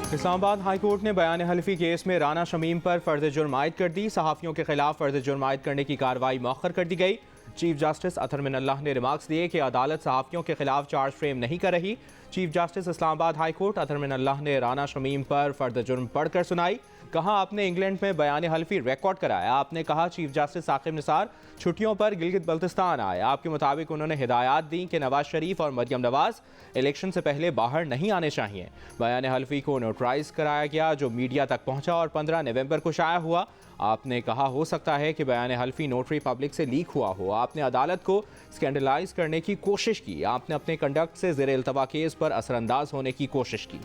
Islamabad high court ने बयान हल्फी case में राना शमीम पर फर्द जुर्म आयद कर दी। सहाफ़ियों के खिलाफ फर्द जुर्म आयद करने की कार्रवाई मौखर कर दी गई। चीफ जस्टिस अतर मिनल्लाह ने रिमार्क्स दिए कि अदालत सहाफ़ियों के खिलाफ चार्ज फ्रेम नहीं कर रही। Chief justice Islamabad high court Athar Minallah ने राना शमीम पर फर्द जुर्म पढ़कर सुनाई। कहा, आपने इंग्लैंड में बयान हल्फी रिकॉर्ड कराया। आपने कहा चीफ जस्टिस साकिब निसार छुट्टियों पर गिलगित बल्तिस्तान आए। आपके मुताबिक उन्होंने हिदायत दी कि नवाज शरीफ और मरियम नवाज इलेक्शन से पहले बाहर नहीं आने चाहिए। बयान हल्फी को नोटराइज कराया गया जो मीडिया तक पहुंचा और 15 नवंबर को शाया हुआ। आपने कहा, हो सकता है कि बयान हल्फी नोटरी पब्लिक से लीक हुआ हो। आपने अदालत को स्कैंडलाइज करने की कोशिश की। आपने अपने कंडक्ट से ज़ेर इल्तवा केस पर असरअंदाज होने की कोशिश की।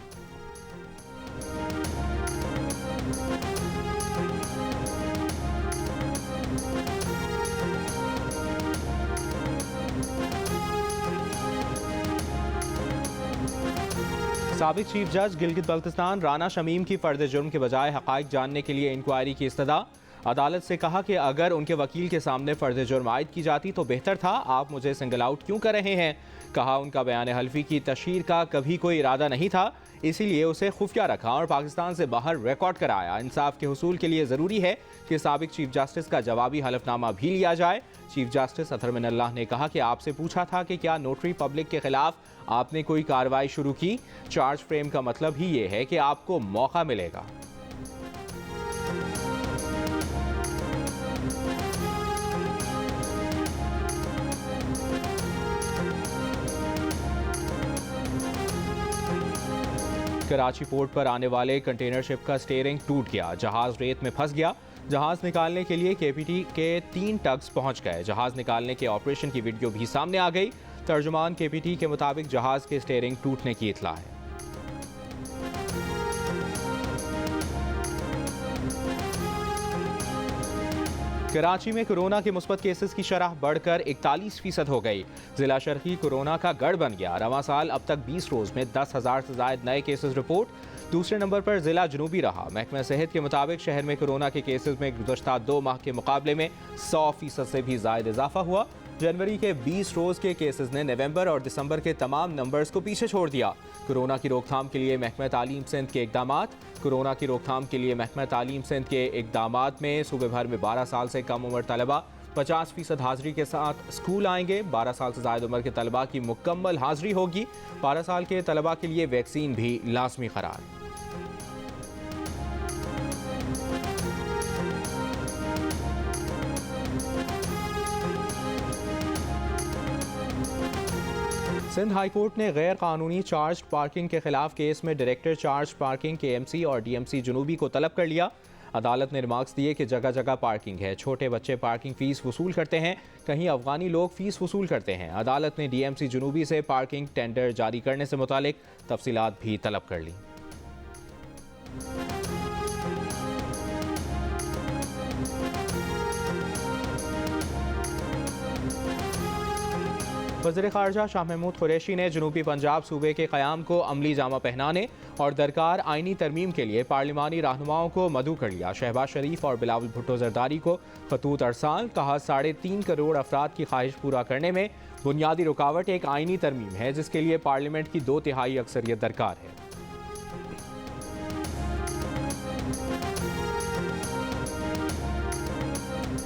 साबिक चीफ जज गिलगित बल्तिस्तान राना शमीम की फर्द जुर्म के बजाय हक़ाइक़ जानने के लिए इंक्वायरी की इस्तदा। अदालत से कहा कि अगर उनके वकील के सामने फर्द जुर्म आयद की जाती तो बेहतर था। आप मुझे सिंगल आउट क्यों कर रहे हैं? कहा, उनका बयान हल्फी की तशहीर का कभी कोई इरादा नहीं था, इसीलिए उसे खुफिया रखा और पाकिस्तान से बाहर रिकॉर्ड कराया। इंसाफ के हुसूल के लिए ज़रूरी है कि साबिक चीफ जस्टिस का जवाबी हलफनामा भी लिया जाए। चीफ जस्टिस अतर मिनल्लाह ने कहा कि आपसे पूछा था कि क्या नोटरी पब्लिक के खिलाफ आपने कोई कार्रवाई शुरू की। चार्ज फ्रेम का मतलब ही ये है कि आपको मौका मिलेगा। कराची पोर्ट पर आने वाले कंटेनर शिप का स्टीयरिंग टूट गया। जहाज रेत में फंस गया। जहाज निकालने के लिए केपीटी के 3 टग्स पहुंच गए। जहाज निकालने के ऑपरेशन की वीडियो भी सामने आ गई। तर्जुमान केपीटी के मुताबिक जहाज के स्टीयरिंग टूटने की इत्तला है। कराची में कोरोना के मुस्बत केसेस की शरह बढ़कर 41% हो गई। जिला शर्की कोरोना का गढ़ बन गया। रवां साल अब तक 20 रोज में 10,000 से ज्यादा नए केसेस रिपोर्ट। दूसरे नंबर पर जिला जनूबी रहा। महकमा सेहत के मुताबिक शहर में कोरोना के केसेस में गुज़श्ता 2 माह के मुकाबले में 100% से भी ज्यादा इजाफा हुआ। जनवरी के 20 रोज के केसेस ने नवंबर और दिसंबर के तमाम नंबर्स को पीछे छोड़ दिया। कोरोना की रोकथाम के लिए महकमा तालीम सिंध के इकदामात। कोरोना की रोकथाम के लिए महकमा तालीम सिंध के इकदामात में सूबे भर में 12 साल से कम उम्र तलबा 50% हाजिरी के साथ स्कूल आएंगे। 12 साल से ज़्यादा उम्र के तलबा की मुकम्मल हाजिरी होगी। 12 साल के तलबा के लिए वैक्सीन भी लाजमी करार। सिंध हाई कोर्ट ने गैर कानूनी चार्ज पार्किंग के खिलाफ केस में डायरेक्टर चार्ज पार्किंग के एमसी और डीएमसी जनूबी को तलब कर लिया। अदालत ने रिमार्क्स दिए कि जगह जगह पार्किंग है। छोटे बच्चे पार्किंग फीस वसूल करते हैं, कहीं अफगानी लोग फीस वसूल करते हैं। अदालत ने डीएमसी जनूबी से पार्किंग टेंडर जारी करने से मुतालिक तफसीलात भी तलब कर ली। वज़ीर ख़ारजा शाह महमूद कुरैशी ने जनूबी पंजाब सूबे के क़याम को अमली जामा पहनाने और दरकार आइनी तरमीम के लिए पार्लिमानी रहनुमाओं को मदऊ कर लिया। शहबाज शरीफ और बिलावल भुट्टो जरदारी को खतूत अरसाल। कहा, 3.5 करोड़ अफराद की ख्वाहिश पूरा करने में बुनियादी रुकावट एक आइनी तरमीम है जिसके लिए पार्लियामेंट की 2/3 अक्सरियत दरकार है।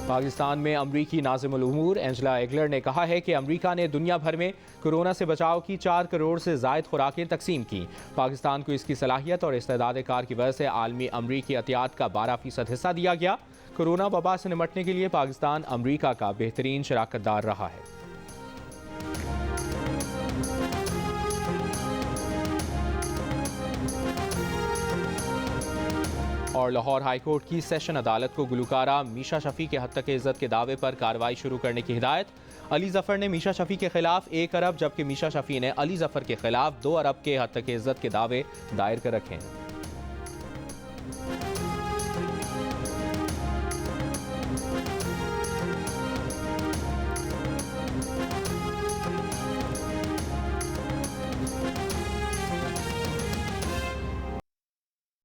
पाकिस्तान में अमरीकी नाज़िमुल उमूर एंजेला एगलर ने कहा है कि अमरीका ने दुनिया भर में कोरोना से बचाव की 4 करोड़ से ज़ायद खुराकें तकसीम की। पाकिस्तान को इसकी सलाहियत और इस्तेदाद कार की वजह से आलमी अमरीकी एहतियात का 12% हिस्सा दिया गया। कोरोना वबा से निपटने के लिए पाकिस्तान अमरीका का बेहतरीन शराकतदार रहा है। और लाहौर हाई कोर्ट की सेशन अदालत को गुलकारा मीशा शफी के हद तक इज्जत के दावे पर कार्रवाई शुरू करने की हिदायत। अली जफर ने मीशा शफी के खिलाफ 1 अरब जबकि मीशा शफी ने अली जफर के खिलाफ 2 अरब के हद तक इज्जत के दावे दायर कर रखे हैं।